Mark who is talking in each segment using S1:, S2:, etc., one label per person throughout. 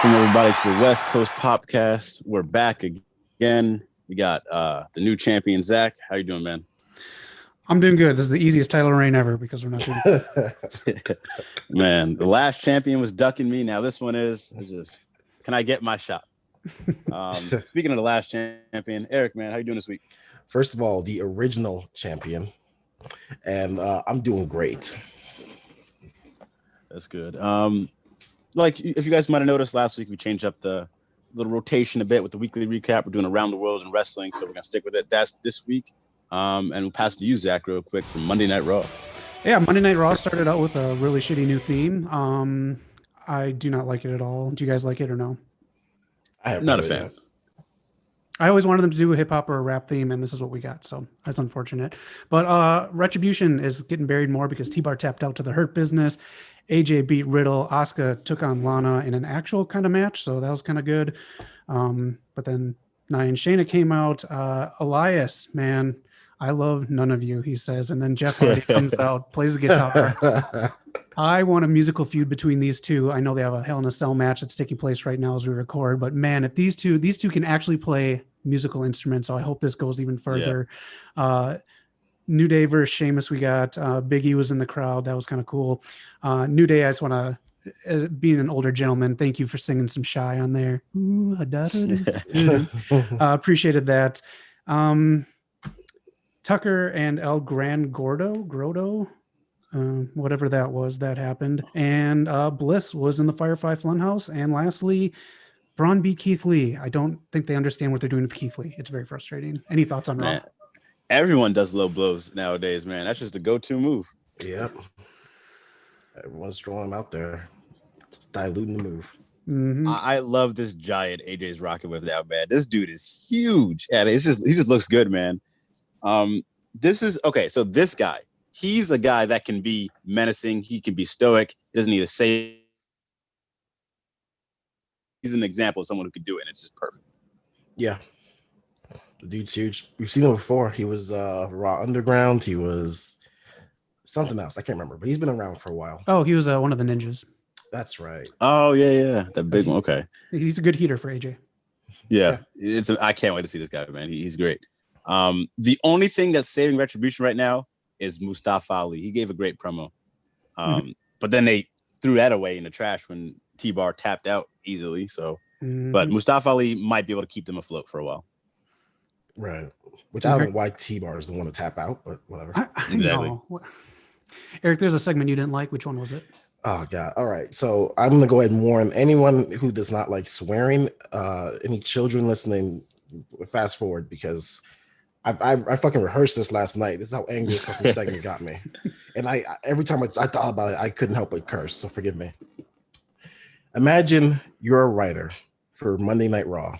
S1: Welcome everybody to the West Coast POPCast. We're back again. We got the new champion, Zach. How you doing, man?
S2: I'm doing good. This is the easiest title reign ever because we're not doing
S1: it. Man, the last champion was ducking me. Now this one is just, can I get my shot? Speaking of the last champion, Eric, man, how you doing this week?
S3: First of all, the original champion. And I'm doing great.
S1: That's good. Like, if you guys might have noticed last week, we changed up the little rotation a bit with the weekly recap. We're doing around the world in wrestling, so we're gonna stick with it. That's this week. And we'll pass it to you, Zach, real quick from Monday Night Raw.
S2: Yeah, Monday Night Raw started out with a really shitty new theme. I do not like it at all. Do you guys like it or no?
S1: I'm not a fan.
S2: I always wanted them to do a hip hop or a rap theme, and this is what we got. So that's unfortunate. But Retribution is getting buried more because T-Bar tapped out to the Hurt Business. AJ beat Riddle. Asuka took on Lana in an actual kind of match, so that was kind of good. But then Nia and Shayna came out. Elias, man, I love none of you, he says. And then Jeff Hardy comes out, plays the guitar. I want a musical feud between these two. I know they have a Hell in a Cell match that's taking place right now as we record. But man, if these two can actually play musical instruments, so I hope this goes even further. Yeah. New Day versus Sheamus, we got Big E was in the crowd. That was kind of cool. New Day, I just want to, being an older gentleman, thank you for singing some Shy on there. Ooh, appreciated that. Tucker and El Gran Gordo, whatever that was, that happened. And Bliss was in the Firefly Funhouse. And lastly, Braun beat Keith Lee. I don't think they understand what they're doing with Keith Lee. It's very frustrating. Any thoughts on Raw?
S1: Everyone does low blows nowadays, man. That's just the go-to move.
S3: Yep. Everyone's throwing them out there. Just diluting the move.
S1: Mm-hmm. I love this giant AJ's rocking with now, man. This dude is huge. And he just looks good, man. This is okay. So this guy, he's a guy that can be menacing. He can be stoic. He doesn't need to say. He's an example of someone who could do it. And it's just perfect.
S3: Yeah. The dude's huge. We've seen him before. He was Raw Underground. He was something else. I can't remember, but he's been around for a while.
S2: Oh, he was one of the ninjas.
S3: That's right.
S1: Oh, yeah. That big one. Okay.
S2: He's a good heater for AJ.
S1: Yeah. I can't wait to see this guy, man. He's great. The only thing that's saving Retribution right now is Mustafa Ali. He gave a great promo. But then they threw that away in the trash when T-Bar tapped out easily. So, but Mustafa Ali might be able to keep them afloat for a while.
S3: Right. Which I don't know why T-Bar is the one to tap out, but whatever.
S1: Exactly.
S2: Eric, there's a segment you didn't like. Which one was it?
S3: Oh, God. All right. So I'm going to go ahead and warn anyone who does not like swearing, any children listening, fast forward, because I fucking rehearsed this last night. This is how angry this fucking segment got me. And I every time I thought about it, I couldn't help but curse. So forgive me. Imagine you're a writer for Monday Night Raw.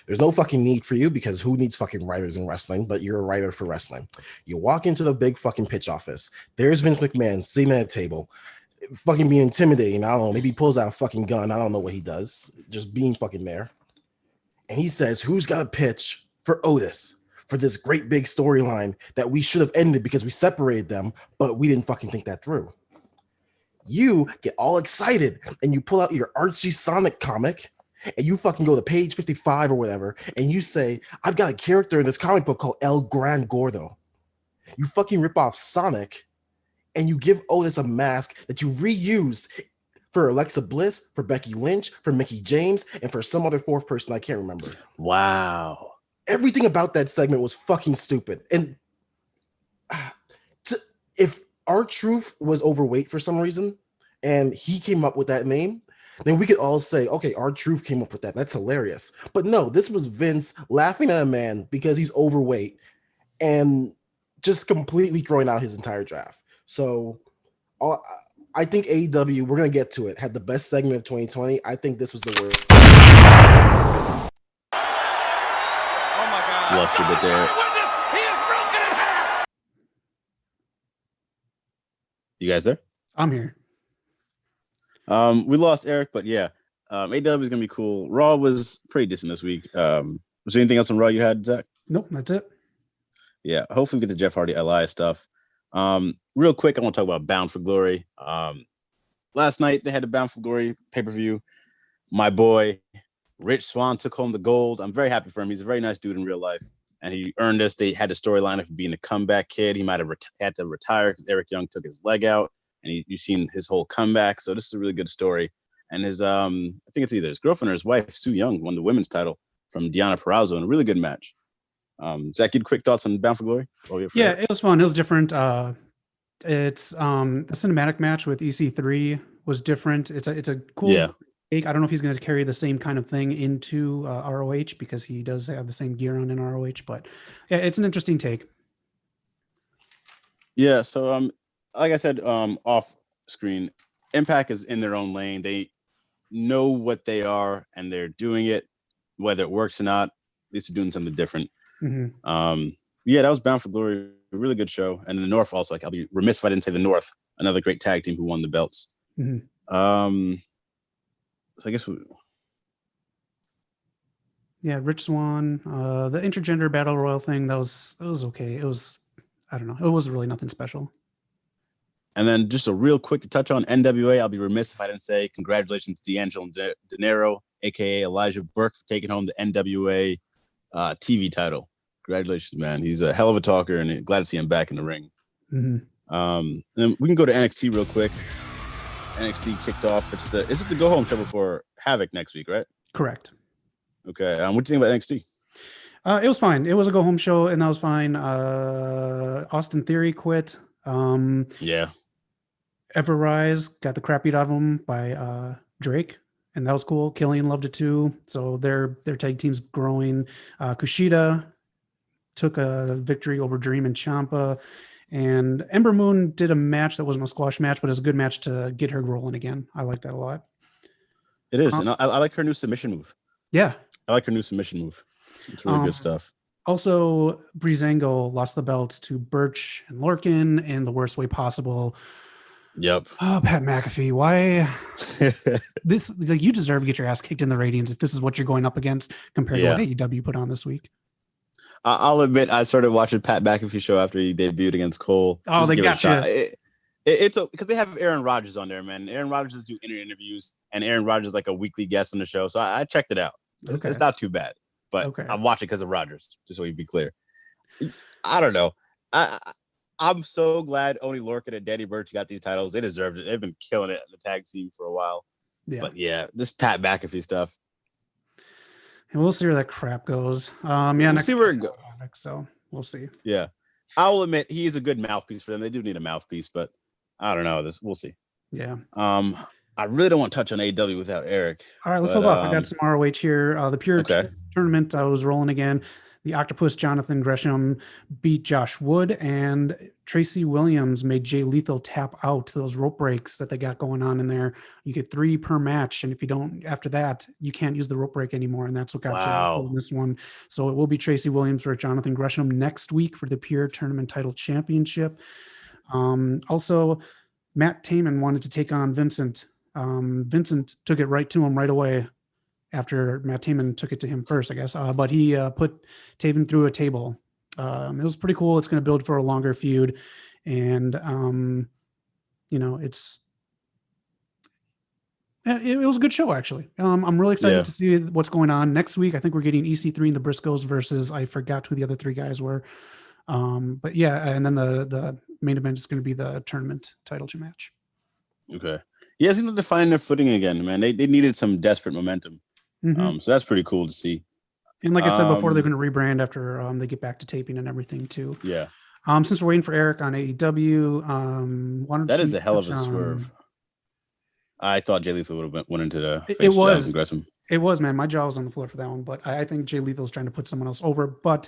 S3: There's no fucking need for you because who needs fucking writers in wrestling? But you're a writer for wrestling. You walk into the big fucking pitch office. There's Vince McMahon sitting at a table, fucking being intimidating. I don't know. Maybe he pulls out a fucking gun. I don't know what he does. Just being fucking there. And he says, who's got a pitch for Otis for this great big storyline that we should have ended because we separated them, but we didn't fucking think that through. You get all excited and you pull out your Archie Sonic comic and you fucking go to page 55 or whatever, and you say, I've got a character in this comic book called El Gran Gordo. You fucking rip off Sonic, and you give Otis a mask that you reused for Alexa Bliss, for Becky Lynch, for Mickie James, and for some other fourth person I can't remember.
S1: Wow.
S3: Everything about that segment was fucking stupid. And if R-Truth was overweight for some reason, and he came up with that name, then we could all say, okay, R-Truth came up with that. That's hilarious. But no, this was Vince laughing at a man because he's overweight and just completely throwing out his entire draft. So I think AEW, we're going to get to it, had the best segment of 2020. I think this was the worst.
S4: Oh, my God.
S1: Lost a bit there. You guys there?
S2: I'm here.
S1: We lost Eric, but yeah, AEW is gonna be cool. Raw was pretty decent this week. Was there anything else on Raw you had, Zach?
S2: Nope, that's it.
S1: Yeah, hopefully we get the Jeff Hardy Elias stuff. Real quick, I want to talk about Bound for Glory. Last night they had the Bound for Glory pay-per-view. My boy, Rich Swann, took home the gold. I'm very happy for him. He's a very nice dude in real life, and he earned this. They had the storyline of being a comeback kid. He might have had to retire because Eric Young took his leg out, and you've seen his whole comeback. So this is a really good story. And his, I think it's either his girlfriend or his wife, Sue Young, won the women's title from Deonna Purrazzo in a really good match. Zach, you had quick thoughts on Bound for Glory?
S2: Yeah, it was fun. It was different. It's the cinematic match with EC3 was different. It's a cool take. I don't know if he's going to carry the same kind of thing into ROH because he does have the same gear on in ROH, but yeah, it's an interesting take.
S1: Yeah, so like I said, off screen, Impact is in their own lane. They know what they are and they're doing it, whether it works or not. At least they're doing something different. Mm-hmm. Yeah, that was Bound for Glory. A really good show. And in the North also, like, I'll be remiss if I didn't say the North, another great tag team who won the belts. Mm-hmm. So I guess
S2: Rich Swann, the intergender battle royal thing, it was okay. It was, I don't know, it was really nothing special.
S1: And then just a real quick to touch on NWA, I'll be remiss if I didn't say congratulations to D'Angelo De Niro, aka Elijah Burke, for taking home the NWA TV title. Congratulations, man. He's a hell of a talker, and glad to see him back in the ring. Mm-hmm. Then we can go to NXT real quick. NXT kicked off. Is it the go home show before Havoc next week, right?
S2: Correct.
S1: Okay. What do you think about NXT?
S2: It was fine. It was a go home show, and that was fine. Austin Theory quit.
S1: Yeah.
S2: Everrise got the crap beat out of him by Drake, and that was cool. Killian loved it too. So their tag team's growing. Kushida took a victory over Dream and Ciampa, and Ember Moon did a match that wasn't a squash match, but it's a good match to get her rolling again. I like that a lot.
S1: It is, and I like her new submission move.
S2: Yeah,
S1: I like her new submission move. It's really good stuff. Also,
S2: Breezango lost the belts to Birch and Lorcan in the worst way possible.
S1: Yep.
S2: Oh, Pat McAfee, why this? Like, you deserve to get your ass kicked in the ratings if this is what you're going up against compared to what AEW put on this week.
S1: I'll admit, I started watching Pat McAfee show after he debuted against Cole.
S2: Oh, they got you.
S1: It's because they have Aaron Rodgers on there, man. Aaron Rodgers do interviews, and Aaron Rodgers is like a weekly guest on the show. So I checked it out. It's not too bad, but I'm watching because of Rodgers, just so you be clear. I don't know. I'm so glad Oney Lorcan and Danny Burch got these titles. They deserved it. They've been killing it in the tag scene for a while. Yeah. But yeah, this Pat McAfee stuff.
S2: And we'll see where that crap goes.
S1: We'll see where it goes.
S2: So we'll see.
S1: Yeah. I will admit he's a good mouthpiece for them. They do need a mouthpiece, but I don't know. We'll see.
S2: Yeah.
S1: I really don't want to touch on AEW without Eric.
S2: All right, let's hold off. I got some ROH here. The Pure Tournament was rolling again. The Octopus Jonathan Gresham beat Josh Wood, and Tracy Williams made Jay Lethal tap out those rope breaks that they got going on in there. You get 3 per match, and if you don't, after that, you can't use the rope break anymore, and that's what got you in this one. So it will be Tracy Williams or Jonathan Gresham next week for the Pure Tournament Title Championship. Also, Matt Taman wanted to take on Vincent. Vincent took it right to him right away after Matt Taman took it to him first, I guess. But he put Taven through a table. It was pretty cool. It's going to build for a longer feud. And, it was a good show, actually. I'm really excited to see what's going on next week. I think we're getting EC3 and the Briscoes versus, I forgot who the other 3 guys were. But yeah, and then the main event is going to be the tournament title match.
S1: Okay. Yeah, it seems like they're finding their footing again, man. They needed some desperate momentum. Mm-hmm. So that's pretty cool to see.
S2: And like I said before, they're going to rebrand after they get back to taping and everything too.
S1: Yeah.
S2: Since we're waiting for Eric on AEW,
S1: that is a hell of a swerve. I thought Jay Lethal would have went into the face.
S2: It was, man. My jaw was on the floor for that one, but I think Jay Lethal's trying to put someone else over. But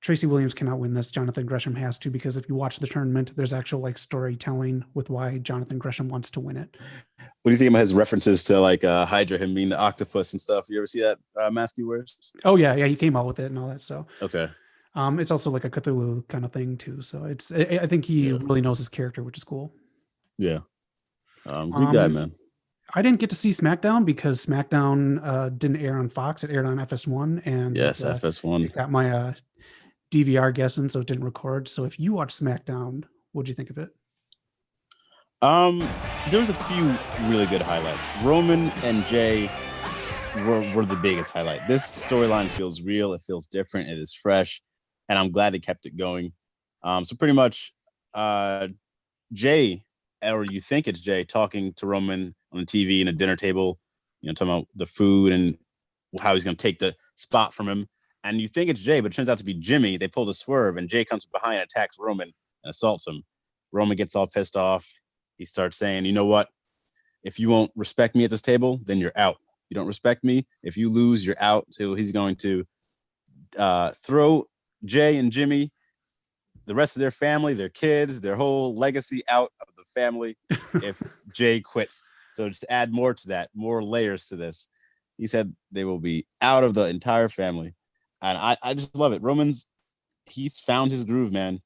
S2: Tracy Williams cannot win this. Jonathan Gresham has to, because if you watch the tournament, there's actual storytelling with why Jonathan Gresham wants to win it.
S1: What do you think about his references to Hydra, him being the octopus and stuff? You ever see that mask he wears?
S2: Oh yeah, he came out with it and all that. So
S1: okay.
S2: It's also like a Cthulhu kind of thing too. So I think he really knows his character, which is cool.
S1: Yeah. Good guy, man.
S2: I didn't get to see SmackDown because SmackDown didn't air on Fox. It aired on FS1, and
S1: FS1.
S2: Got my DVR guessing, so it didn't record. So if you watch SmackDown, what'd you think of it?
S1: There was a few really good highlights. Roman and Jay were the biggest highlight. This storyline feels real. It feels different. It is fresh, and I'm glad they kept it going. So pretty much, Jay, or you think it's Jay, talking to Roman on the TV in a dinner table, talking about the food and how he's going to take the spot from him. And you think it's Jay, but it turns out to be Jimmy. They pulled a swerve, and Jay comes behind and attacks Roman and assaults him. Roman gets all pissed off. He starts saying, you know what? If you won't respect me at this table, then you're out. You don't respect me. If you lose, you're out. So he's going to throw Jay and Jimmy, the rest of their family, their kids, their whole legacy out of the family if Jay quits. So just to add more to that, more layers to this, he said they will be out of the entire family. And I just love it. He's found his groove, man.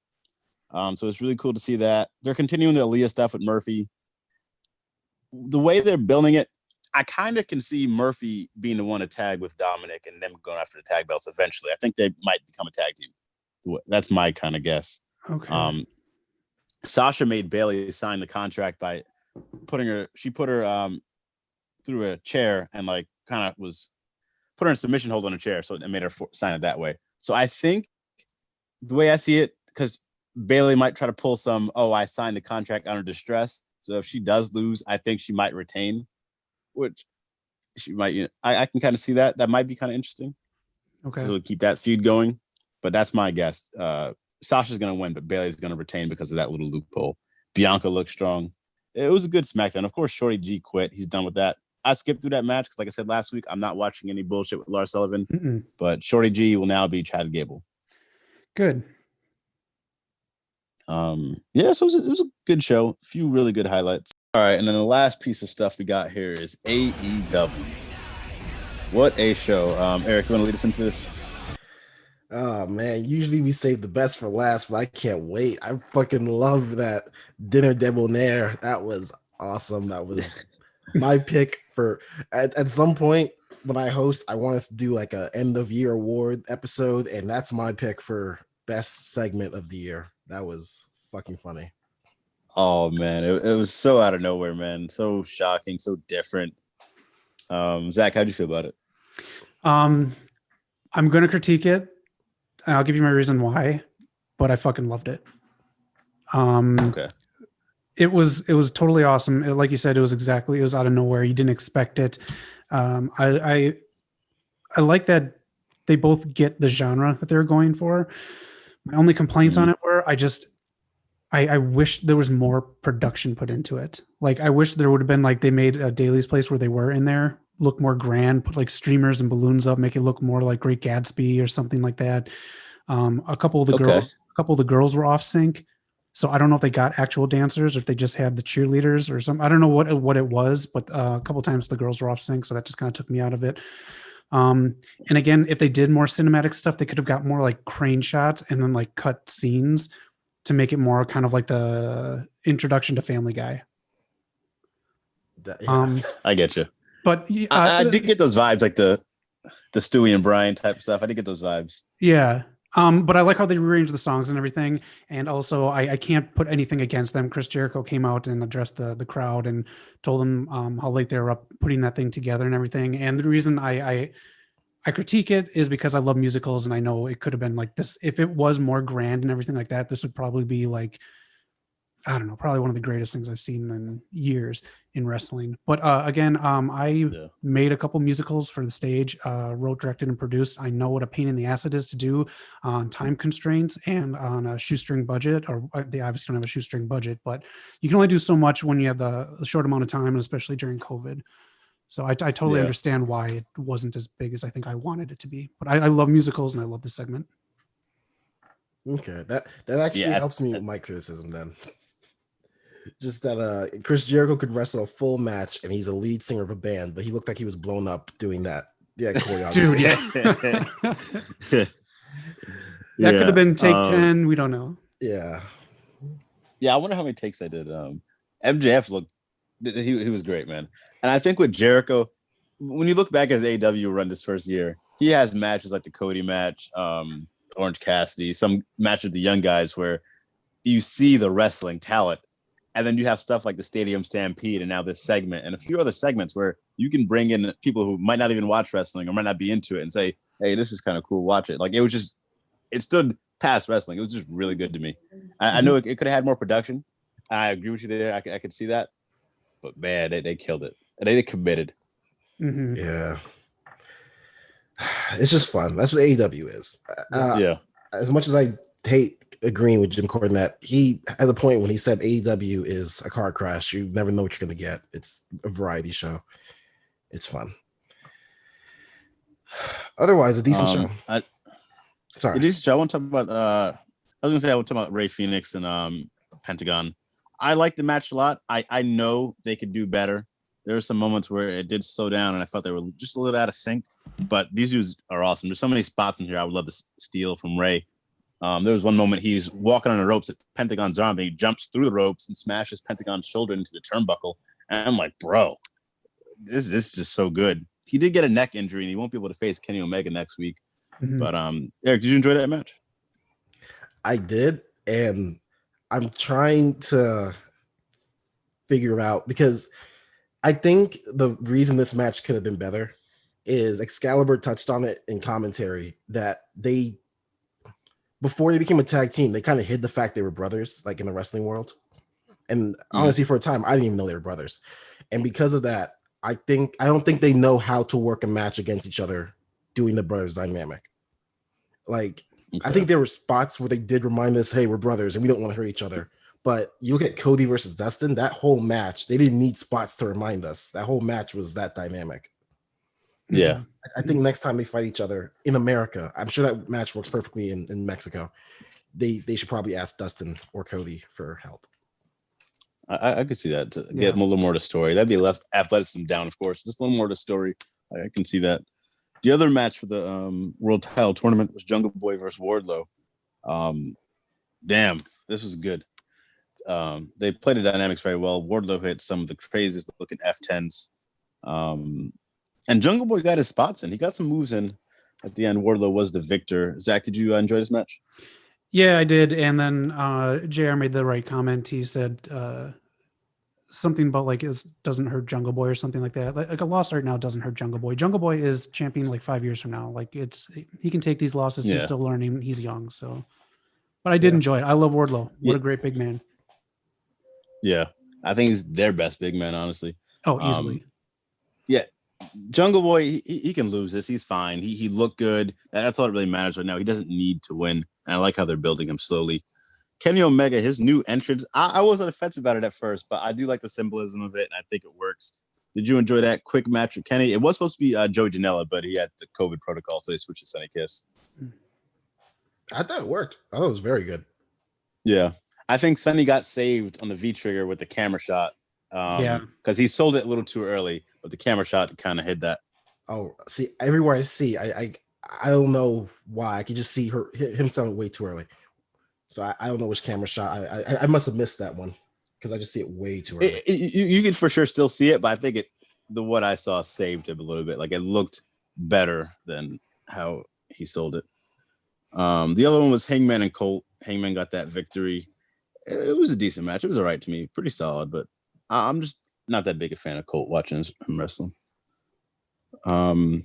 S1: So it's really cool to see that. They're continuing the Aaliyah stuff with Murphy. The way they're building it, I kind of can see Murphy being the one to tag with Dominic and them going after the tag belts eventually. I think they might become a tag team. That's my kind of guess.
S2: Okay.
S1: Sasha made Bayley sign the contract by put her through a chair and like kind of put her in submission hold on a chair. So it made her sign it that way. So I think the way I see it, because Bayley might try to pull some, I signed the contract under distress. So if she does lose, I think she might retain, which she might, I can kind of see that. That might be kind of interesting.
S2: Okay.
S1: So keep that feud going. But that's my guess. Sasha's going to win, but Bayley's going to retain because of that little loophole. Bianca looked strong. It was a good SmackDown. Of course, Shorty G quit. He's done with that. I skipped through that match because, like I said last week, I'm not watching any bullshit with Lars Sullivan.
S2: Mm-mm.
S1: But Shorty G will now be Chad Gable.
S2: Good.
S1: So it was a good show. A few really good highlights. All right, and then the last piece of stuff we got here is AEW. What a show. Eric, you want to lead us into this?
S3: Oh man, usually we save the best for last, but I can't wait. I fucking love that dinner debonair. That was awesome. That was my pick for at some point when I host, I want us to do like a end of year award episode, and that's my pick for best segment of the year. That was fucking funny.
S1: Oh man, it was so out of nowhere, man. So shocking, so different. Zach, how'd you feel about it?
S2: I'm gonna critique it, and I'll give you my reason why, but I fucking loved it.
S1: Okay.
S2: It was totally awesome. Like you said, it was out of nowhere. You didn't expect it. I like that they both get the genre that they're going for. My only complaints on it were I wish there was more production put into it. Like I wish there would have been like they made a Daily's Place where they were in there look more grand, put like streamers and balloons up, make it look more like Great Gatsby or something like that. A couple of the girls were off sync. So I don't know if they got actual dancers or if they just had the cheerleaders or something. I don't know what it was, but a couple of times the girls were off sync. So that just kind of took me out of it. And again, if they did more cinematic stuff, they could have got more like crane shots and then like cut scenes to make it more kind of like the introduction to Family Guy.
S1: I get you.
S2: But
S1: I did get those vibes, like the Stewie and Brian type of stuff. I did get those vibes.
S2: Yeah. But I like how they rearranged the songs and everything. And also I can't put anything against them. Chris Jericho came out and addressed the crowd and told them how late they were up putting that thing together and everything. And the reason I critique it is because I love musicals and I know it could have been like this. If it was more grand and everything like that, this would probably be like, I don't know, probably one of the greatest things I've seen in years in wrestling. But again, I made a couple musicals for the stage, wrote, directed, and produced. I know what a pain in the ass it is to do on time constraints and on a shoestring budget, or they obviously don't have a shoestring budget, but you can only do so much when you have the short amount of time, and especially during COVID. So I totally understand why it wasn't as big as I think I wanted it to be. But I love musicals and I love this segment.
S3: Okay, that actually helps me with my criticism then. Just that Chris Jericho could wrestle a full match and he's a lead singer of a band, but he looked like he was blown up doing that. Yeah, choreography.
S2: Dude, that could have been take 10. We don't know.
S3: Yeah.
S1: Yeah, I wonder how many takes I did. MJF looked, he was great, man. And I think with Jericho, when you look back at his AEW run this first year, he has matches like the Cody match, Orange Cassidy, some matches with the young guys where you see the wrestling talent. And then you have stuff like the Stadium Stampede and now this segment and a few other segments where you can bring in people who might not even watch wrestling or might not be into it and say, hey, this is kind of cool. Watch it. Like it stood past wrestling. It was just really good to me. I know it could have had more production. I agree with you there. I could see that. But man, they killed it. They committed.
S2: Mm-hmm.
S3: Yeah. It's just fun. That's what AEW is.
S1: Yeah.
S3: As much as I hate agreeing with Jim Cornette, he has a point when he said AEW is a car crash. You never know what you're going to get. It's a variety show. It's fun. Otherwise, a decent show. Sorry.
S1: A decent show. I want to talk about I want to talk about Ray Phoenix and Pentagon. I like the match a lot. I know they could do better. There were some moments where it did slow down and I felt they were just a little out of sync, but these dudes are awesome. There's so many spots in here I would love to steal from Ray. There was one moment he's walking on the ropes at Pentagon's arm and he jumps through the ropes and smashes Pentagon's shoulder into the turnbuckle. And I'm like, bro, this is just so good. He did get a neck injury and he won't be able to face Kenny Omega next week. Mm-hmm. But Eric, did you enjoy that match?
S3: I did, and I'm trying to figure out, because I think the reason this match could have been better is Excalibur touched on it in commentary that before they became a tag team, they kind of hid the fact they were brothers, like in the wrestling world. And honestly, for a time, I didn't even know they were brothers. And because of that, I don't think they know how to work a match against each other doing the brothers dynamic. Like, okay. I think there were spots where they did remind us, hey, we're brothers and we don't want to hurt each other. But you look at Cody versus Dustin, that whole match, they didn't need spots to remind us. That whole match was that dynamic.
S1: Yeah.
S3: I think next time they fight each other in America, I'm sure that match works perfectly in Mexico. They should probably ask Dustin or Cody for help.
S1: I could see that, to get a little more to story. That'd be left athleticism down, of course. Just a little more to story. I can see that. The other match for the World Title Tournament was Jungle Boy versus Wardlow. Damn, this was good. They played the dynamics very well. Wardlow hit some of the craziest looking F10s. And Jungle Boy got his spots in. He got some moves in at the end. Wardlow was the victor. Zach, did you enjoy this match?
S2: Yeah, I did. And then JR made the right comment. He said something about like it doesn't hurt Jungle Boy or something like that. Like a loss right now doesn't hurt Jungle Boy. Jungle Boy is champion like 5 years from now. Like he can take these losses. Yeah. He's still learning. He's young. So, but I did enjoy it. I love Wardlow. What a great big man.
S1: Yeah, I think he's their best big man, honestly.
S2: Oh, easily.
S1: Yeah, Jungle Boy, he can lose this. He's fine. He looked good. That's all that really matters right now. He doesn't need to win. And I like how they're building him slowly. Kenny Omega, his new entrance, I wasn't offensive about it at first, but I do like the symbolism of it, and I think it works. Did you enjoy that quick match with Kenny? It was supposed to be Joey Janela, but he had the COVID protocol, so they switched to Sonny Kiss.
S3: I thought it worked. I thought it was very good.
S1: Yeah. I think Sonny got saved on the V-trigger with the camera shot. Because he sold it a little too early, but the camera shot kind of hid that.
S3: Oh, see, everywhere I see, I don't know why. I could just see him selling it way too early. So I don't know which camera shot. I must have missed that one because I just see it way too early.
S1: You can for sure still see it, but I think what I saw saved him a little bit. Like it looked better than how he sold it. The other one was Hangman and Colt. Hangman got that victory. It was a decent match. It was all right to me. Pretty solid, but I'm just not that big a fan of Colt watching him wrestling. Who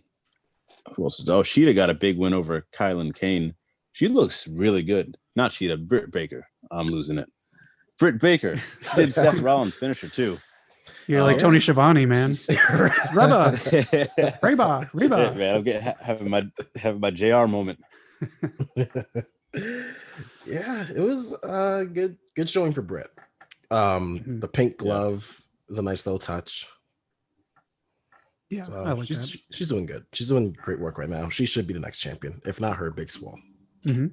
S1: else is? Oh, Sheeta got a big win over Kylan Kane. She looks really good. Not Sheeta, Britt Baker. I'm losing it. Britt Baker. She did Seth Rollins' finisher too.
S2: You're like Tony Schiavone, man. Reba.
S1: Yeah, man, I'm having my JR moment.
S3: Yeah, it was good showing for Britt. The pink glove is a nice little touch.
S2: Yeah, I like that.
S3: She's doing good. She's doing great work right now. She should be the next champion, if not her, Big Swole.
S2: Mm-hmm.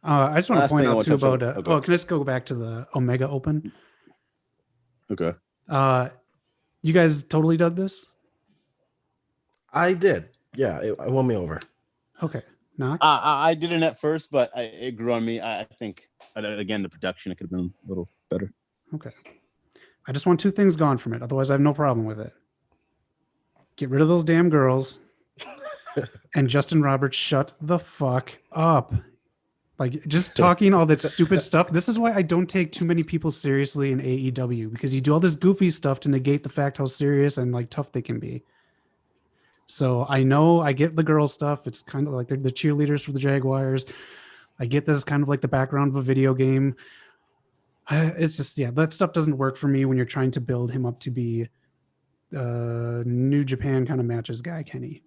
S2: I just want to point out too about. Can I just go back to the Omega Open?
S1: Okay.
S2: You guys totally dug this?
S3: I did. Yeah, it won me over.
S2: Okay. Noc?
S1: I didn't at first, but it grew on me. I think again the production it could have been a little better.
S2: Okay. I just want two things gone from it. Otherwise, I have no problem with it. Get rid of those damn girls. And Justin Roberts, shut the fuck up. Like just talking all that stupid stuff. This is why I don't take too many people seriously in AEW, because you do all this goofy stuff to negate the fact how serious and like tough they can be. So I know I get the girl stuff. It's kind of like they're the cheerleaders for the Jaguars. I get this kind of like the background of a video game. It's just, yeah, that stuff doesn't work for me when you're trying to build him up to be New Japan kind of matches guy, Kenny.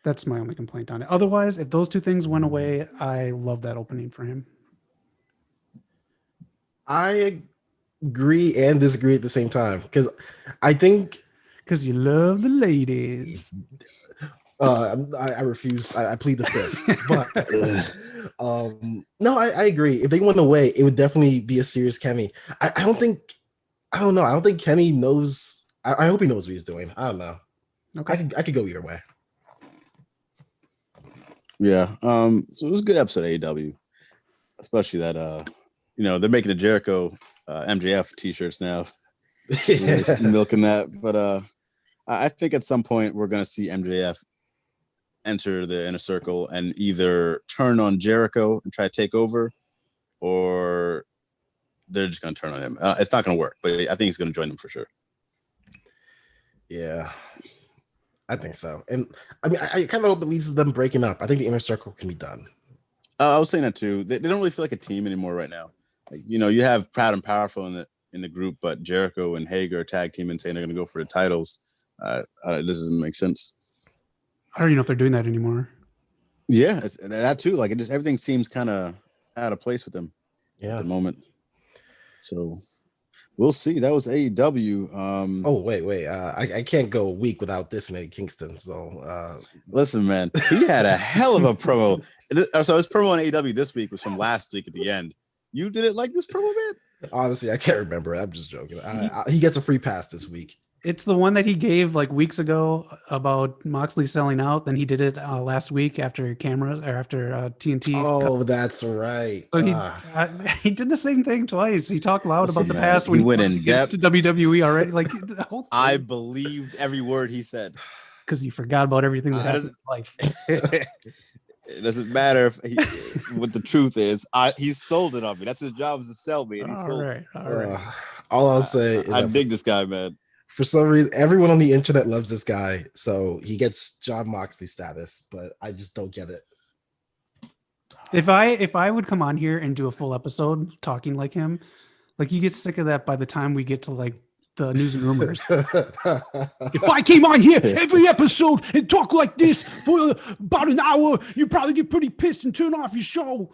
S2: That's my only complaint on it. Otherwise, if those two things went away, I love that opening for him.
S3: I agree and disagree at the same time, because I think
S2: you love the ladies.
S3: I refuse. I plead the fifth. But no, I agree. If they went away, it would definitely be a serious Kenny. I don't know. I don't think Kenny knows. I hope he knows what he's doing. I don't know. Okay. I could go either way.
S1: Yeah. So it was a good episode of AEW, especially that they're making the Jericho MJF t-shirts now. Milking that, but I think at some point we're gonna see MJF enter the inner circle and either turn on Jericho and try to take over, or they're just gonna turn on him. It's not gonna work, but I think he's gonna join them for sure.
S3: Yeah, I think so. And I mean, I kind of hope it leads to them breaking up. I think the inner circle can be done.
S1: I was saying that too. They don't really feel like a team anymore right now. Like, you have Proud and Powerful in the group, but Jericho and Hager are tag team and saying they're going to go for the titles. This doesn't make sense.
S2: I don't even know if they're doing that anymore.
S1: Yeah, that too. Like, everything seems kind of out of place with them at the moment. So we'll see. That was AEW.
S3: Oh, wait. I can't go a week without this in Eddie Kingston. So
S1: listen, man, he had a hell of a promo. So his promo on AEW this week was from last week at the end. You didn't like this promo, man?
S3: Honestly, I can't remember. I'm just joking. He gets a free pass this week.
S2: It's the one that he gave like weeks ago about Moxley selling out. Then he did it last week after cameras or after TNT.
S3: Oh, that's right.
S2: So he did the same thing twice. He talked loud about the past when
S1: he went in depth
S2: to WWE already. Like
S1: I believed every word he said
S2: because he forgot about everything that happened in life.
S1: It doesn't matter what the truth is. He sold it on me. That's his job, is to sell me. And he sold it.
S2: All right.
S3: All I'll say is
S1: I dig this guy, man.
S3: For some reason, everyone on the internet loves this guy, so he gets Jon Moxley status, but I just don't get it.
S2: If I would come on here and do a full episode talking like him, like you get sick of that by the time we get to like the news and rumors. If I came on here every episode and talk like this for about an hour, you'd probably get pretty pissed and turn off your show.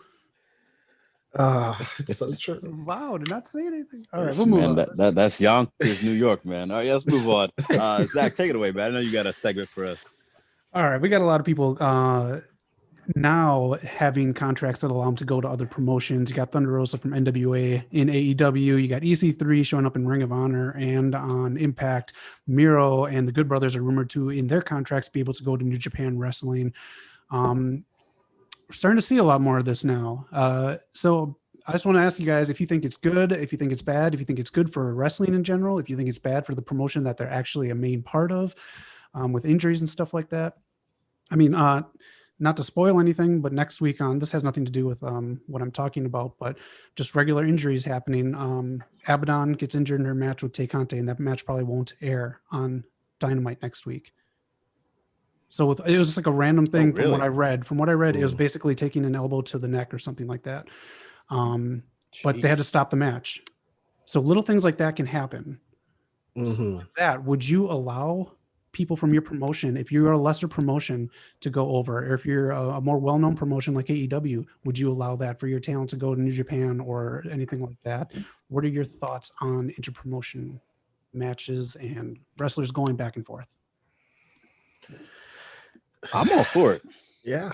S3: It's so true.
S2: Wow, did not say anything. All right,
S1: we'll move on. That's Yonkers, New York, man. All right, let's move on. Zach, take it away, man. I know you got a segment for us.
S2: All right, we got a lot of people now having contracts that allow them to go to other promotions. You got Thunder Rosa from NWA in AEW. You got EC3 showing up in Ring of Honor and on Impact. Miro and the Good Brothers are rumored to, in their contracts, be able to go to New Japan Wrestling. We're starting to see a lot more of this now. So I just want to ask you guys if you think it's good, if you think it's bad, if you think it's good for wrestling in general, if you think it's bad for the promotion that they're actually a main part of, with injuries and stuff like that. I mean, not to spoil anything, but next week on, this has nothing to do with what I'm talking about, but just regular injuries happening. Abaddon gets injured in her match with Tay Conte, and that match probably won't air on Dynamite next week. So it was just like a random thing from what I read. From what I read, it was basically taking an elbow to the neck or something like that. But they had to stop the match. So little things like that can happen. So with that, would you allow people from your promotion, if you're a lesser promotion, to go over? Or if you're a more well-known promotion like AEW, would you allow that for your talent to go to New Japan or anything like that? What are your thoughts on interpromotion matches and wrestlers going back and forth?
S1: I'm all for it.
S3: Yeah.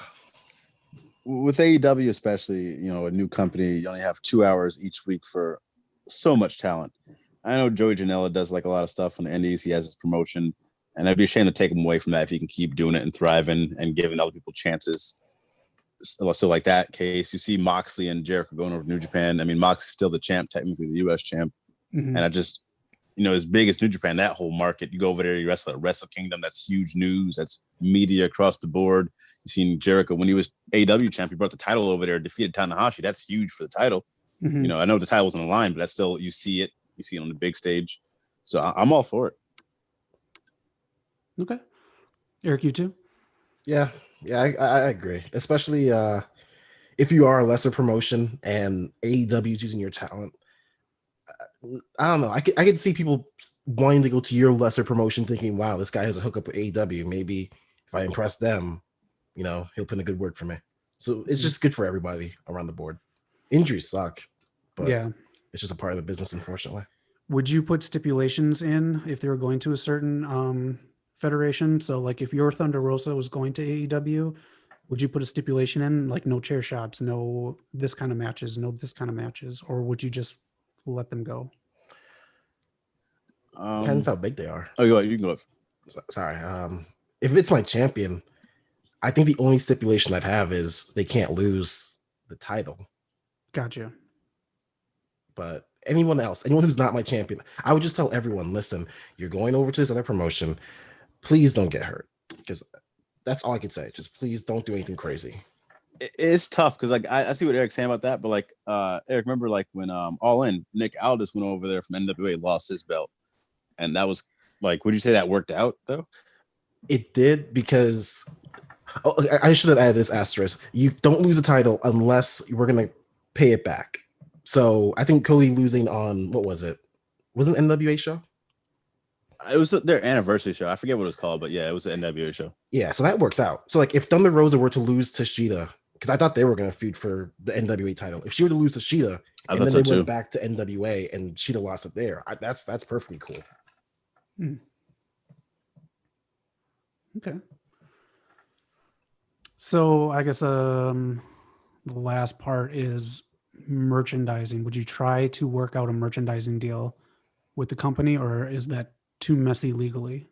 S1: With AEW, especially, a new company, you only have 2 hours each week for so much talent. I know Joey Janela does like a lot of stuff on the indies. He has his promotion, and I'd be ashamed to take him away from that if he can keep doing it and thriving and giving other people chances. So like that case, you see Moxley and Jericho going over to New Japan. I mean, Moxley's still the champ, technically the U.S. champ. And I just, as big as New Japan, that whole market, you go over there, you wrestle at Wrestle Kingdom. That's huge news. That's media across the board. You You seen Jericho when he was AEW champ, he brought the title over there, defeated Tanahashi. That's huge for the title.
S2: Mhm.
S1: You know, I know the title wasn't on the line, but that's still you see it on the big stage. So I'm all for it.
S2: Okay. Eric, you too?
S3: Yeah, I agree. Especially if you are a lesser promotion and AEW is using your talent. I don't know. I could see people wanting to go to your lesser promotion thinking, wow, this guy has a hookup with AEW. Maybe if I impress them, you know, he'll put in a good word for me. So it's just good for everybody around the board. Injuries suck, but
S2: Yeah.
S3: it's just a part of the business, unfortunately.
S2: Would you put stipulations in if they were going to a certain federation? So like if your Thunder Rosa was going to AEW, would you put a stipulation in like no chair shots, no this kind of matches, no this kind of matches, or would you just let them go?
S3: Depends how big they are.
S1: Oh, you can go.
S3: Sorry. If it's my champion, I think the only stipulation I'd have is they can't lose the title.
S2: Gotcha.
S3: But anyone who's not my champion, I would just tell everyone, listen, you're going over to this other promotion. Please don't get hurt. Because that's all I could say. Just please don't do anything crazy.
S1: It's tough because like I see what Eric's saying about that, but like Eric, remember like when All In, Nick Aldis went over there from NWA, lost his belt. And that was like, would you say that worked out though?
S3: It did because I should have added this asterisk. You don't lose a title unless we're gonna pay it back. So I think Cody losing on what was it? Was it an NWA show?
S1: It was their anniversary show. I forget what it was called, but yeah, it was the NWA show.
S3: Yeah, so that works out. So like if Thunder Rosa were to lose to Shida, because I thought they were gonna feud for the NWA title. If she were to lose to Shida, and then they went back to NWA and Shida lost it there, that's perfectly cool.
S2: Okay. So I guess the last part is merchandising. Would you try to work out a merchandising deal with the company, or is that too messy legally?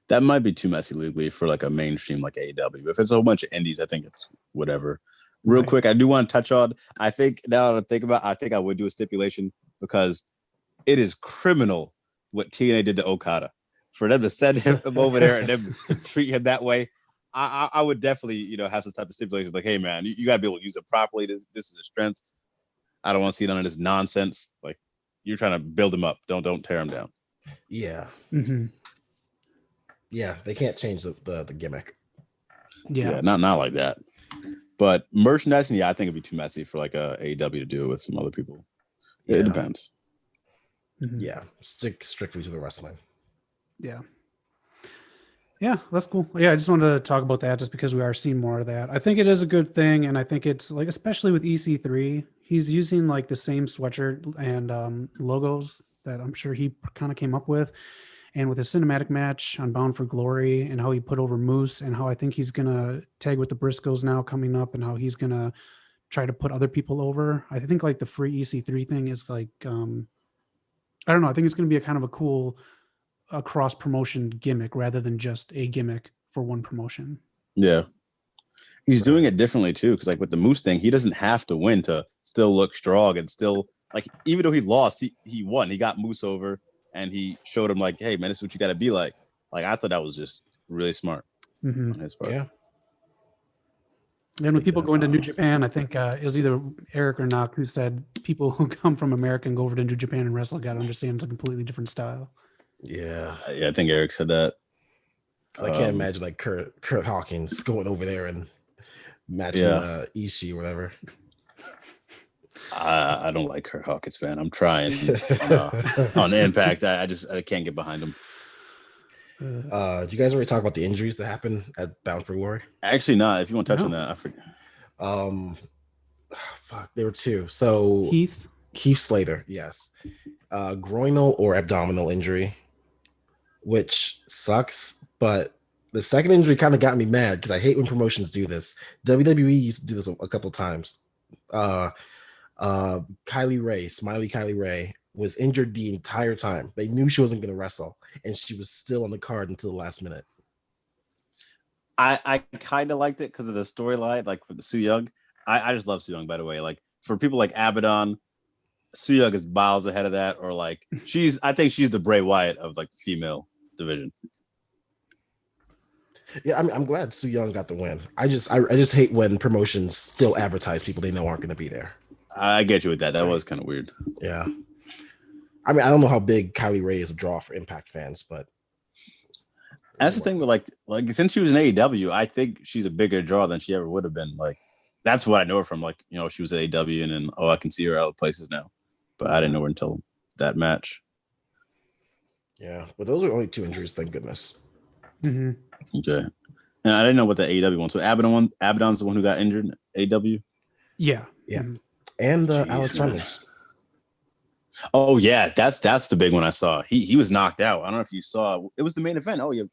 S1: That might be too messy legally for like a mainstream like AEW. If it's a whole bunch of indies, I think it's whatever. Real quick, I do want to touch on, I think now that I think about it, I think I would do a stipulation because it is criminal what TNA did to Okada. For them to send him over there and then to treat him that way, I would definitely, you know, have some type of stipulation like, hey man, you gotta be able to use it properly. This is a strength. I don't want to see none of this nonsense. Like you're trying to build him up. Don't tear him down.
S3: Yeah.
S2: Mm-hmm.
S3: Yeah, they can't change the gimmick.
S2: Yeah,
S1: not like that. But merchandising, yeah, I think it'd be too messy for like a AEW to do it with some other people. Yeah. It depends.
S2: Mm-hmm.
S3: Yeah, stick strictly to the wrestling.
S2: Yeah, that's cool. Yeah, I just wanted to talk about that just because we are seeing more of that. I think it is a good thing, and I think it's like, especially with EC3, he's using like the same sweatshirt and logos that I'm sure he kind of came up with. And with his cinematic match on Bound for Glory and how he put over Moose and how I think he's going to tag with the Briscoes now coming up and how he's going to try to put other people over. I think like the free EC3 thing is like, I don't know. I think it's going to be a kind of a cool cross promotion gimmick rather than just a gimmick for one promotion.
S1: Yeah. He's doing it differently too. Cause like with the Moose thing, he doesn't have to win to still look strong and still like, even though he lost, he won, he got Moose over. And he showed him like, hey man, this is what you got to be like. Like I thought that was just really smart on his part.
S3: Yeah.
S2: And with people going to New Japan, I think it was either Eric or Noc who said people who come from America and go over to New Japan and wrestle got to understand it's a completely different style.
S3: Yeah.
S1: I think Eric said that.
S3: I can't imagine like Kurt Hawkins going over there and matching Ishii or whatever.
S1: I don't like Kurt Hawkins, man. I'm trying on Impact. I can't get behind him.
S3: Do you guys already talk about the injuries that happened at Bound for Glory?
S1: Actually, not. If you want to touch on that, I forget.
S3: Fuck, there were two. So Heath Slater, yes, groinal or abdominal injury, which sucks. But the second injury kind of got me mad because I hate when promotions do this. WWE used to do this a couple times. Smiley Kylie Ray was injured the entire time. They knew she wasn't going to wrestle, and she was still on the card until the last minute.
S1: I kind of liked it because of the storyline, like for the Su Yung. I just love Su Yung, by the way. Like for people like Abaddon, Su Yung is miles ahead of that. Or like I think she's the Bray Wyatt of like the female division.
S3: Yeah, I'm glad Su Young got the win. I just hate when promotions still advertise people they know aren't going to be there.
S1: I get you with that. That was kind of weird.
S3: Yeah. I mean, I don't know how big Kylie Ray is a draw for Impact fans, but
S1: that's the thing with like since she was in AEW, I think she's a bigger draw than she ever would have been. Like that's what I know her from. Like, you know, she was at AEW and then I can see her other places now. But I didn't know her until that match.
S3: Yeah, but those are only 2 injuries, thank goodness.
S2: Mm-hmm.
S1: Okay. And I didn't know what the AEW one. So Abaddon's the one who got injured in AEW?
S2: Yeah.
S3: Yeah.
S2: Mm-hmm.
S3: And Alex Reynolds.
S1: Oh yeah, that's the big one I saw. He was knocked out. I don't know if you saw. It was the main event. Oh yeah,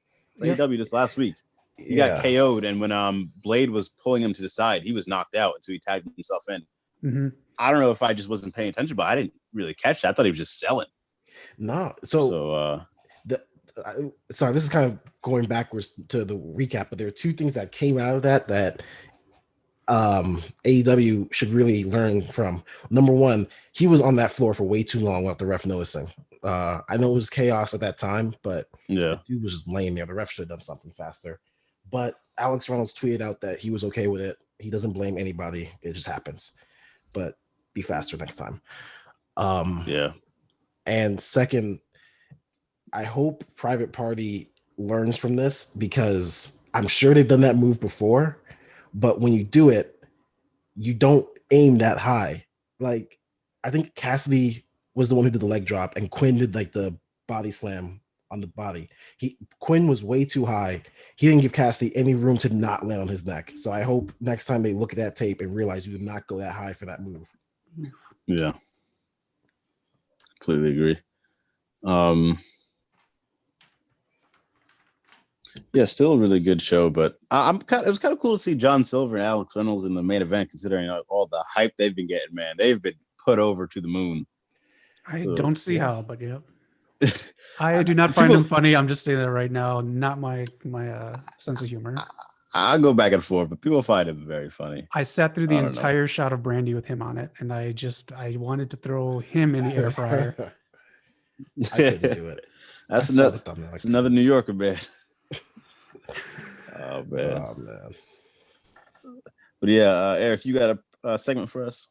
S1: AEW this last week. He got KO'd, and when Blade was pulling him to the side, he was knocked out, so he tagged himself in.
S2: Mm-hmm.
S1: I don't know if I just wasn't paying attention, but I didn't really catch that. I thought he was just selling.
S3: No,
S1: so
S3: sorry, this is kind of going backwards to the recap, but there are 2 things that came out of that AEW should really learn from. Number one, he was on that floor for way too long without the ref noticing. I know it was chaos at that time, but the dude was just laying there. The ref should have done something faster. But Alex Reynolds tweeted out that he was okay with it. He doesn't blame anybody. It just happens. But be faster next time. And second, I hope Private Party learns from this, because I'm sure they've done that move before. But when you do it, you don't aim that high. Like, I think Cassidy was the one who did the leg drop, and Quinn did like the body slam on the body. Quinn was way too high. He didn't give Cassidy any room to not land on his neck. So I hope next time they look at that tape and realize you did not go that high for that move.
S1: Yeah, completely agree. Yeah, still a really good show, but it was kind of cool to see John Silver and Alex Reynolds in the main event, considering all the hype they've been getting. Man, they've been put over to the moon.
S2: I don't see how, but yeah. I do not find them funny. I'm just saying that right now. Not my sense of humor.
S1: I go back and forth, but people find him very funny.
S2: I sat through the entire shot of Brandy with him on it, and I wanted to throw him in the air fryer.
S3: I couldn't do it.
S1: That's another New Yorker, man. Oh man. But yeah, Eric, you got a segment for us?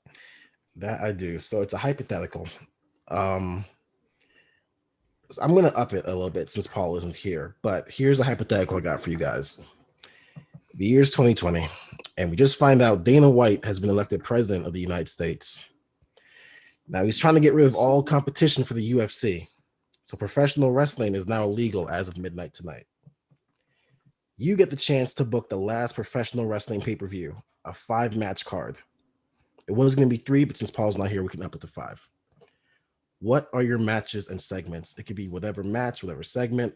S3: That I do. So it's a hypothetical. So I'm gonna up it a little bit since Paul isn't here, but here's a hypothetical I got for you guys. The year's 2020, and we just find out Dana White has been elected president of the United States. Now he's trying to get rid of all competition for the UFC. So professional wrestling is now illegal as of midnight tonight. You get the chance to book the last professional wrestling pay-per-view, a 5-match card. It was going to be 3, but since Paul's not here, we can up it to 5. What are your matches and segments? It could be whatever match, whatever segment.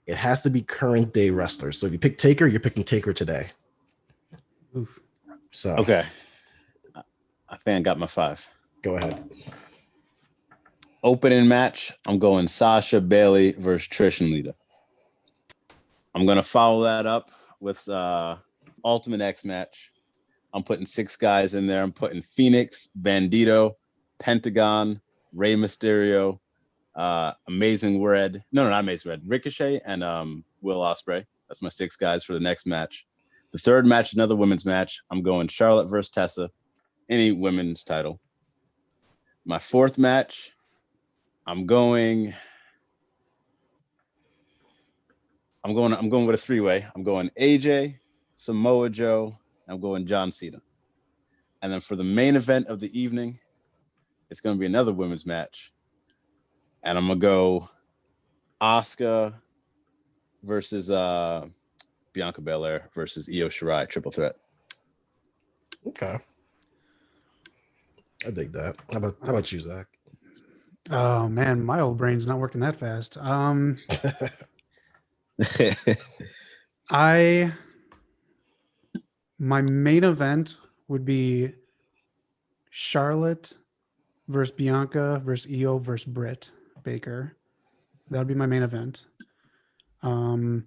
S3: It has to be current day wrestlers. So if you pick Taker, you're picking Taker today.
S2: Oof.
S3: So
S1: okay. I think I got my 5.
S3: Go ahead.
S1: Opening match, I'm going Sasha, Bailey versus Trish and Lita. I'm going to follow that up with Ultimate X match. I'm putting 6 guys in there. I'm putting Phoenix, Bandito, Pentagon, Rey Mysterio, Amazing Red. No, not Amazing Red. Ricochet and Will Ospreay. That's my 6 guys for the next match. The third match, another women's match. I'm going Charlotte versus Tessa. Any women's title. My 4th match, I'm going with a 3-way. I'm going AJ, Samoa Joe, I'm going John Cena. And then for the main event of the evening, it's going to be another women's match. And I'm going to go Asuka versus Bianca Belair versus Io Shirai, triple threat.
S3: Okay. I dig that. How about you, Zach?
S2: Oh man, my old brain's not working that fast. My main event would be Charlotte versus Bianca versus Io versus Britt Baker. That would be my main event. I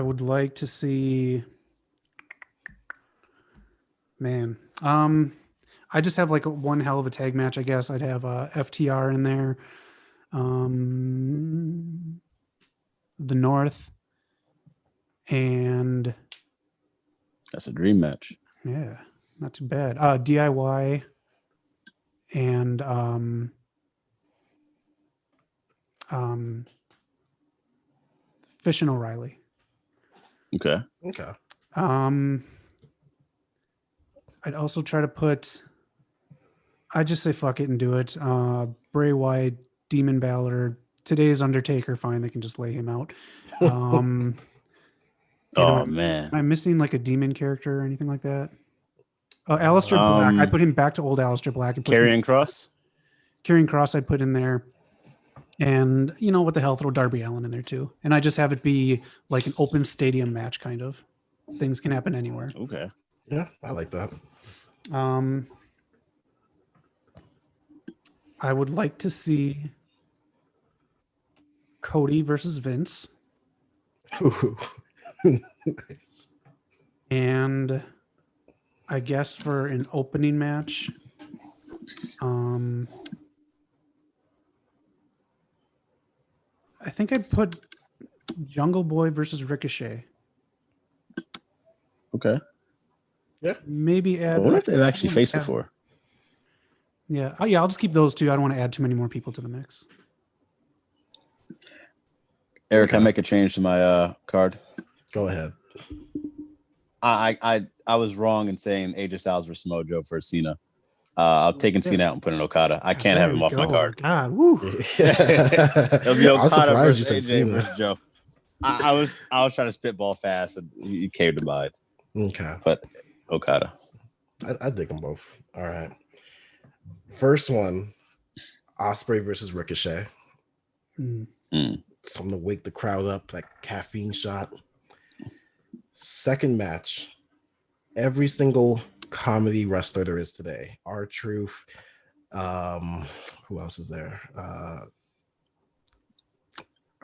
S2: would like to see, I just have like one hell of a tag match. I guess I'd have FTR in there. the North, and
S1: That's a dream match.
S2: yeah, not too bad. DIY and Fish and O'Reilly.
S1: Okay.
S2: I'd also try to put. I just say fuck it and do it. Bray Wyatt, Demon Balor, today's Undertaker. Fine, they can just lay him out.
S1: Oh man,
S2: am I missing like a demon character or anything like that? Aleister Black. I'd put him back to old Aleister Black. And
S1: Karrion Kross.
S2: Karrion Kross. I'd put in there, and what the hell, throw Darby Allin in there too. And I just have it be like an open stadium match, kind of. Things can happen anywhere.
S1: Okay.
S3: Yeah, I like that.
S2: I would like to see Cody versus Vince.
S3: Nice.
S2: And I guess for an opening match, I think I'd put Jungle Boy versus Ricochet.
S1: Okay.
S3: Yeah.
S2: Maybe add.
S1: I wonder if they've actually faced before.
S2: Yeah. Oh, yeah. I'll just keep those two. I don't want to add too many more people to the mix.
S1: Eric, can I make a change to my card?
S3: Go ahead.
S1: I was wrong in saying AJ Styles versus Samoa Joe for Cena. I'm taking Cena out and putting Okada. I can't have him off my card.
S2: God, woo.
S1: It'll be Okada versus AJ
S3: Cena.
S1: versus Joe. I was trying to spitball fast and he came to mind.
S3: Okay.
S1: But Okada.
S3: I dig them both. All right. First one, Ospreay versus Ricochet. Something to wake the crowd up, like caffeine shot. Second match, every single comedy wrestler there is today. R-Truth. Who else is there? Are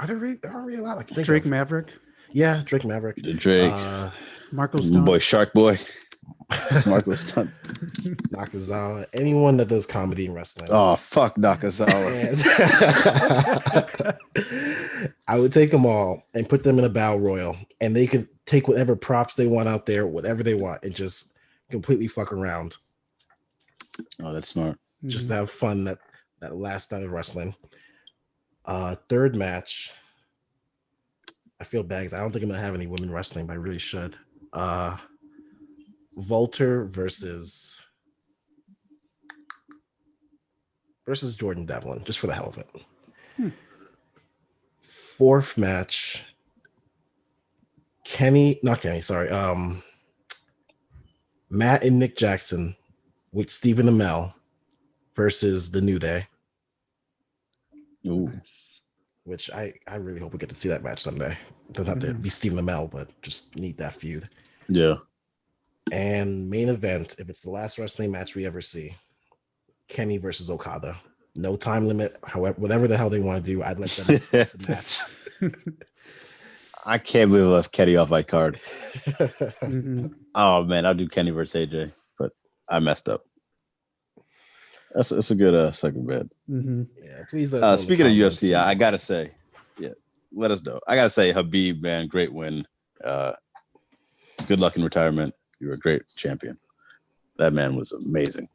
S3: there really a lot? Like
S2: Drake Maverick.
S3: Yeah, Drake Maverick.
S1: Drake.
S2: Marco Stunt.
S1: Boy, Shark Boy. Marco Stunt.
S3: Nakazawa. Anyone that does comedy and wrestling.
S1: Oh, fuck Nakazawa.
S3: I would take them all and put them in a battle royal, and they could take whatever props they want out there, whatever they want, and just completely fuck around.
S1: Oh, that's smart.
S3: Just to have fun that last night of wrestling. Third match. I feel bad because I don't think I'm gonna have any women wrestling, but I really should. Volter versus Jordan Devlin, just for the hell of it. Fourth match. Matt and Nick Jackson with Stephen Amell versus the New Day.
S1: Ooh.
S3: Which I really hope we get to see that match someday. Doesn't have to be Stephen Amell, but just need that feud.
S1: Yeah.
S3: And main event, if it's the last wrestling match we ever see, Kenny versus Okada. No time limit. However, whatever the hell they want to do, I'd let them the match.
S1: I can't believe I left Kenny off my card. Oh man, I'll do Kenny versus AJ, but I messed up. That's a good second bet.
S3: Yeah, please.
S1: Speaking of UFC, I gotta say, let us know. I gotta say, Habib, man, great win. Good luck in retirement. You were a great champion. That man was amazing.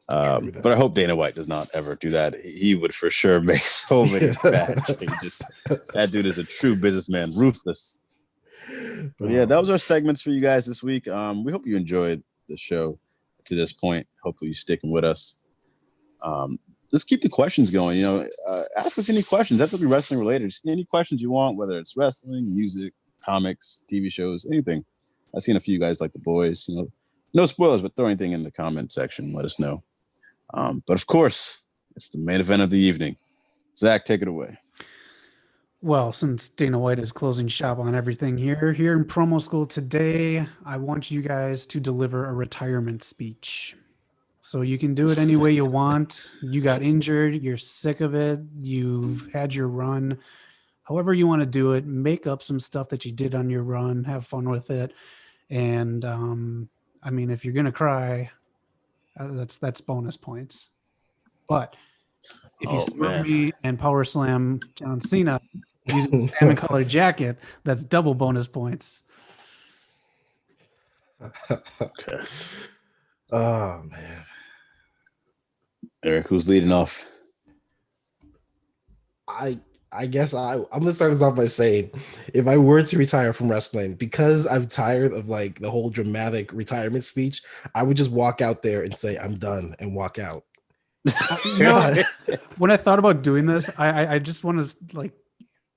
S1: But I hope Dana White does not ever do that. He would for sure make so many bad changes. That dude is a true businessman, ruthless. But yeah, that was our segments for you guys this week. We hope you enjoyed the show to this point. Hopefully you're sticking with us. Let's keep the questions going. Ask us any questions. That's be wrestling related. Just any questions you want, whether it's wrestling, music, comics, TV shows, anything. I've seen a few guys like The Boys. No spoilers, but throw anything in the comment section. Let us know. But of course, it's the main event of the evening. Zach, take it away.
S2: Well, since Dana White is closing shop on everything here in promo school today, I want you guys to deliver a retirement speech. So you can do it any way you want. You got injured, you're sick of it, you've had your run. However you want to do it, make up some stuff that you did on your run, have fun with it. And if you're going to cry, that's bonus points. But if you screw me and power slam John Cena, using a salmon colored jacket, that's double bonus points.
S1: Okay.
S3: Oh man.
S1: Eric, who's leading off?
S3: I guess I'm gonna start this off by saying, if I were to retire from wrestling, because I'm tired of like the whole dramatic retirement speech, I would just walk out there and say I'm done and walk out.
S2: When I thought about doing this, I just want to like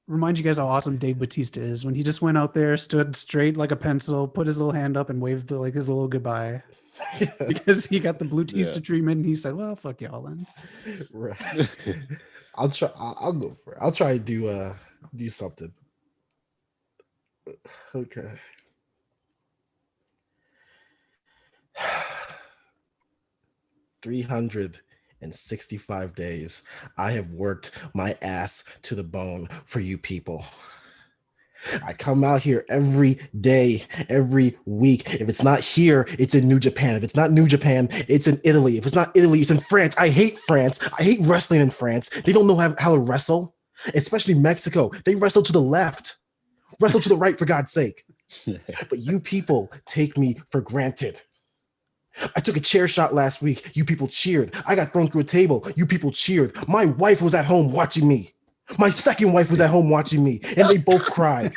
S2: remind you guys how awesome Dave Bautista is. When he just went out there, stood straight like a pencil, put his little hand up, and waved like his little goodbye. Because he got the Bautista treatment, and he said, "Well, fuck y'all then."
S3: Right. I'll try. I'll go for it. I'll try to do something. Okay. 365 days I have worked my ass to the bone for you people. I come out here every day, every week. If it's not here, it's in New Japan. If it's not New Japan, it's in Italy. If it's not Italy, it's in France. I hate France. I hate wrestling in France. They don't know how to wrestle, especially Mexico. They wrestle to the left. Wrestle to the right, for God's sake. But you people take me for granted. I took a chair shot last week. You people cheered. I got thrown through a table. You people cheered. My wife was at home watching me. My second wife was at home watching me, and they both cried.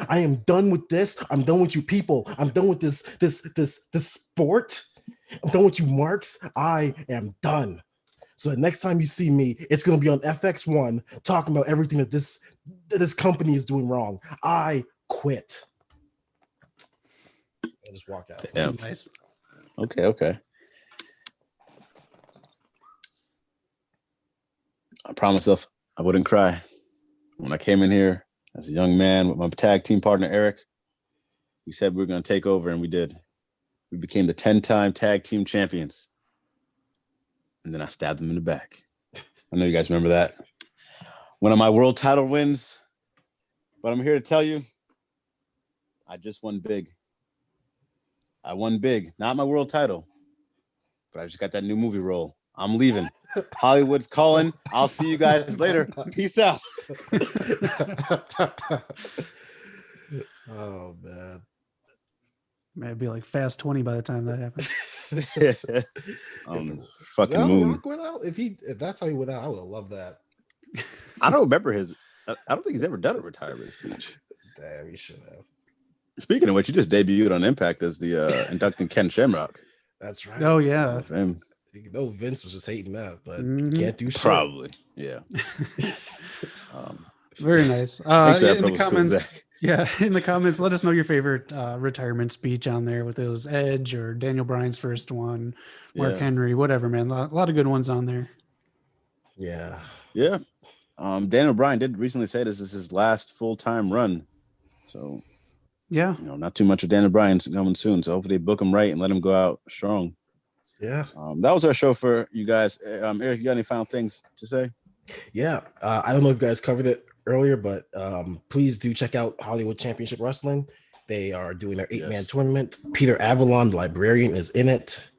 S3: I am done with this. I'm done with you people. I'm done with this sport. I'm done with you marks. I am done. So the next time you see me, it's going to be on FX1 talking about everything that this company is doing wrong. I quit. I just walk out.
S1: Yeah.
S2: Nice.
S1: Okay. I promised myself I wouldn't cry. When I came in here as a young man with my tag team partner, Eric, we said we were going to take over, and we did. We became the 10-time tag team champions. And then I stabbed them in the back. I know you guys remember that. One of my world title wins. But I'm here to tell you, I just won big. I won big. Not my world title, but I just got that new movie role. I'm leaving. Hollywood's calling. I'll see you guys later. Peace out.
S3: Oh man.
S2: It'd be like Fast 20 by the time that happens.
S1: Fucking moon.
S3: If that's how he went out, I would have loved that.
S1: I don't remember his. I don't think he's ever done a retirement speech.
S3: Damn, he should have.
S1: Speaking of which, you just debuted on Impact as the inducting Ken Shamrock.
S3: That's right.
S2: Oh yeah.
S3: You know, Vince was just hating that, but can't do shit.
S1: Probably, yeah.
S2: Very nice. In the comments, in the comments, let us know your favorite retirement speech on there, with those Edge or Daniel Bryan's first one, Mark Henry, whatever, man. A lot of good ones on there.
S3: Yeah.
S1: Daniel Bryan did recently say this is his last full-time run, so
S2: yeah,
S1: not too much of Daniel Bryan coming soon. So hopefully they book him right and let him go out strong.
S3: Yeah.
S1: That was our show for you guys. Eric, you got any final things to say?
S3: Yeah. I don't know if you guys covered it earlier, but please do check out Hollywood Championship Wrestling. They are doing their 8-man tournament. Peter Avalon, the librarian, is in it.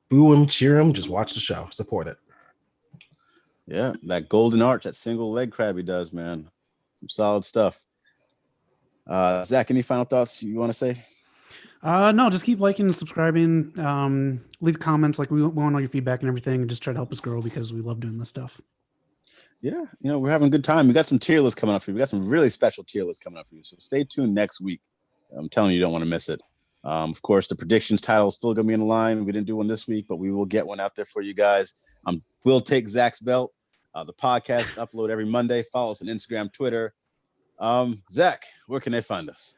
S3: Boo him, cheer him, just watch the show. Support it.
S1: Yeah, that golden arch, that single leg crab he does, man. Some solid stuff. Zach, any final thoughts you want to say?
S2: No, just keep liking and subscribing. Leave comments. Like, we want all your feedback and everything, and just try to help us grow, because we love doing this stuff.
S1: Yeah, we're having a good time. We got some tier lists coming up for you. We got some really special tier lists coming up for you. So stay tuned next week. I'm telling you, you don't want to miss it. Of course, the predictions title is still going to be in the line. We didn't do one this week, but we will get one out there for you guys. We'll take Zach's belt. The podcast upload every Monday. Follow us on Instagram, Twitter. Zach, where can they find us?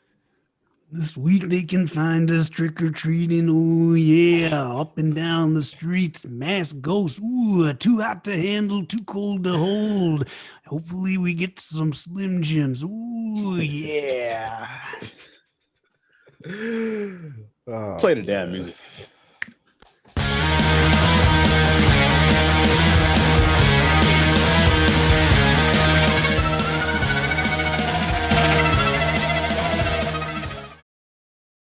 S2: This week they can find us trick-or-treating, oh yeah, up and down the streets, masked ghosts, ooh, too hot to handle, too cold to hold. Hopefully we get some Slim Jims, ooh yeah.
S1: Play the damn music.